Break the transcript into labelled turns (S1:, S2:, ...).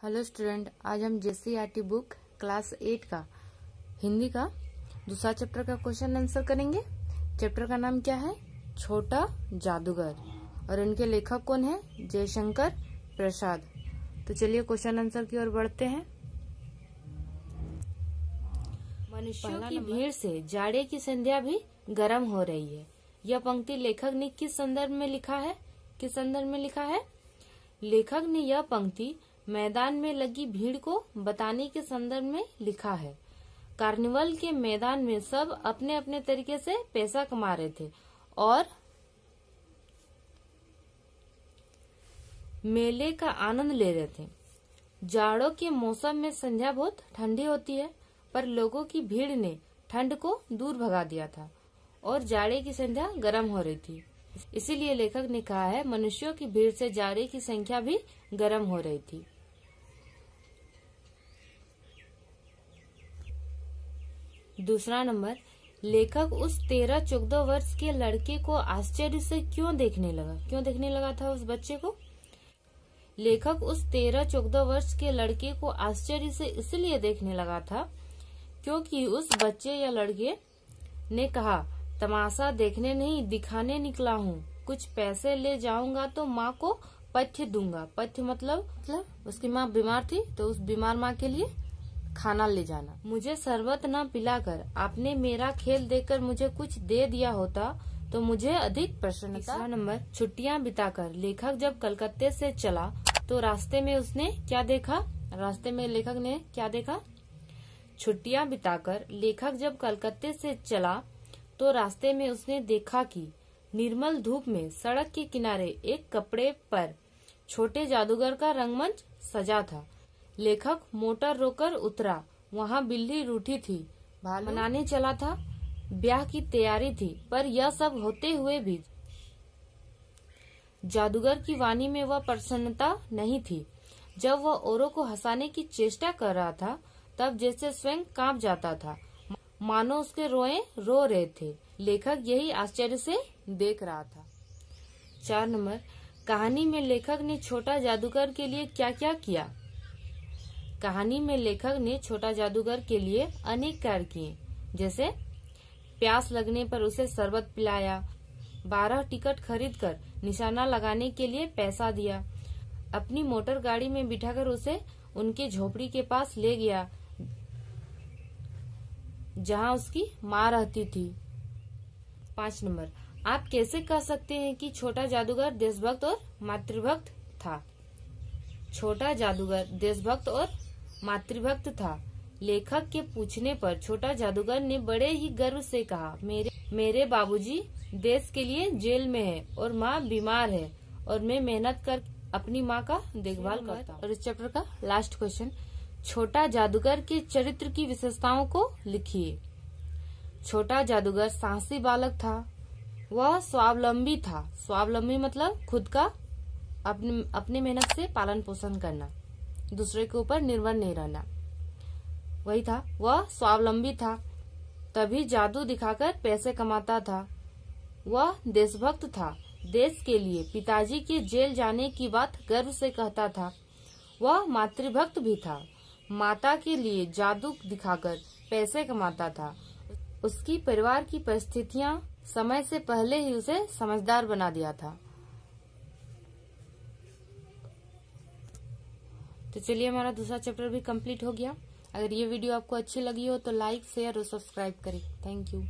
S1: Hello student, आज हम JCERT book class 8 का हिंदी का दूसरा चैप्टर का क्वेश्चन आंसर करेंगे। चैप्टर का नाम क्या है? छोटा जादूगर। और इनके लेखक कौन है? जयशंकर प्रसाद। तो चलिए क्वेश्चन आंसर की ओर बढ़ते हैं। मनुष्यों की भीड़ से जाड़े की संध्या भी गर्म हो रही है। यह पंक्ति लेखक ने किस संदर्भ में लिखा है? किस संदर्भ में लिखा है? लेखक ने यह पंक्ति मैदान में लगी भीड़ को बताने के संदर्भ में लिखा है। कार्निवल के मैदान में सब अपने अपने तरीके से पैसा कमा रहे थे और मेले का आनंद ले रहे थे। जाड़ों के मौसम में संध्या बहुत ठंडी होती है, पर लोगों की भीड़ ने ठंड को दूर भगा दिया था और जाड़े की संध्या गर्म हो रही थी। इसीलिए लेखक ने कहा है मनुष्यों की भीड़ से जाड़े की संख्या भी गर्म हो रही थी। दूसरा नंबर, लेखक उस 13-14 वर्ष के लड़के को आश्चर्य से क्यों देखने लगा था उस बच्चे को? लेखक उस 13-14 वर्ष के लड़के को आश्चर्य से इसलिए देखने लगा था क्योंकि उस बच्चे या लड़के ने कहा, तमाशा देखने नहीं दिखाने निकला हूँ। कुछ पैसे ले जाऊंगा तो माँ को पथ्य दूंगा। पथ्य मतलब उसकी माँ बीमार थी तो उस बीमार माँ के लिए खाना ले जाना। मुझे शरबत न पिलाकर आपने मेरा खेल देखकर मुझे कुछ दे दिया होता तो मुझे अधिक प्रसन्नता। तीसरा नंबर, छुट्टियां बिताकर लेखक जब कलकत्ते से चला तो रास्ते में उसने क्या देखा? रास्ते में लेखक ने क्या देखा? छुट्टियां बिताकर लेखक जब कलकत्ते से चला तो रास्ते में उसने देखा कि निर्मल धूप में सड़क के किनारे एक कपड़े पर छोटे जादूगर का रंगमंच सजा था। लेखक मोटर रोकर उतरा। वहाँ बिल्ली रूठी थी, भालू मनाने चला था, ब्याह की तैयारी थी, पर यह सब होते हुए भी जादूगर की वाणी में वह प्रसन्नता नहीं थी। जब वह औरों को हंसाने की चेष्टा कर रहा था तब जैसे स्वयं कांप जाता था, मानो उसके रोए रो रहे थे। लेखक यही आश्चर्य से देख रहा था। 4 नंबर, कहानी में लेखक ने छोटा जादूगर के लिए क्या क्या किया? कहानी में लेखक ने छोटा जादूगर के लिए अनेक कार्य किए, जैसे प्यास लगने पर उसे शरबत पिलाया, 12 टिकट खरीदकर निशाना लगाने के लिए पैसा दिया, अपनी मोटर गाड़ी में बिठाकर उसे उनके झोपड़ी के पास ले गया जहां उसकी माँ रहती थी। 5 नंबर, आप कैसे कह सकते हैं कि छोटा जादूगर देशभक्त और मातृभक्त था? छोटा जादूगर देशभक्त और मातृभक्त था। लेखक के पूछने पर छोटा जादूगर ने बड़े ही गर्व से कहा, मेरे बाबूजी देश के लिए जेल में है और माँ बीमार है और मैं मेहनत कर अपनी माँ का देखभाल करता हूँ। और इस चैप्टर का लास्ट क्वेश्चन, छोटा जादूगर के चरित्र की विशेषताओं को लिखिए। छोटा जादूगर साहसी बालक था। वह स्वावलंबी था। स्वावलंबी मतलब खुद का अपनी मेहनत से पालन पोषण करना, दूसरे के ऊपर निर्भर नहीं रहना, वही था। वह स्वावलंबी था, तभी जादू दिखाकर पैसे कमाता था। वह देशभक्त था, देश के लिए पिताजी के जेल जाने की बात गर्व से कहता था। वह मातृभक्त भी था, माता के लिए जादू दिखाकर पैसे कमाता था। उसकी परिवार की परिस्थितियां समय से पहले ही उसे समझदार बना दिया था। तो चलिए हमारा दूसरा चैप्टर भी कंप्लीट हो गया। अगर ये वीडियो आपको अच्छी लगी हो तो लाइक, शेयर और सब्सक्राइब करें। Thank you.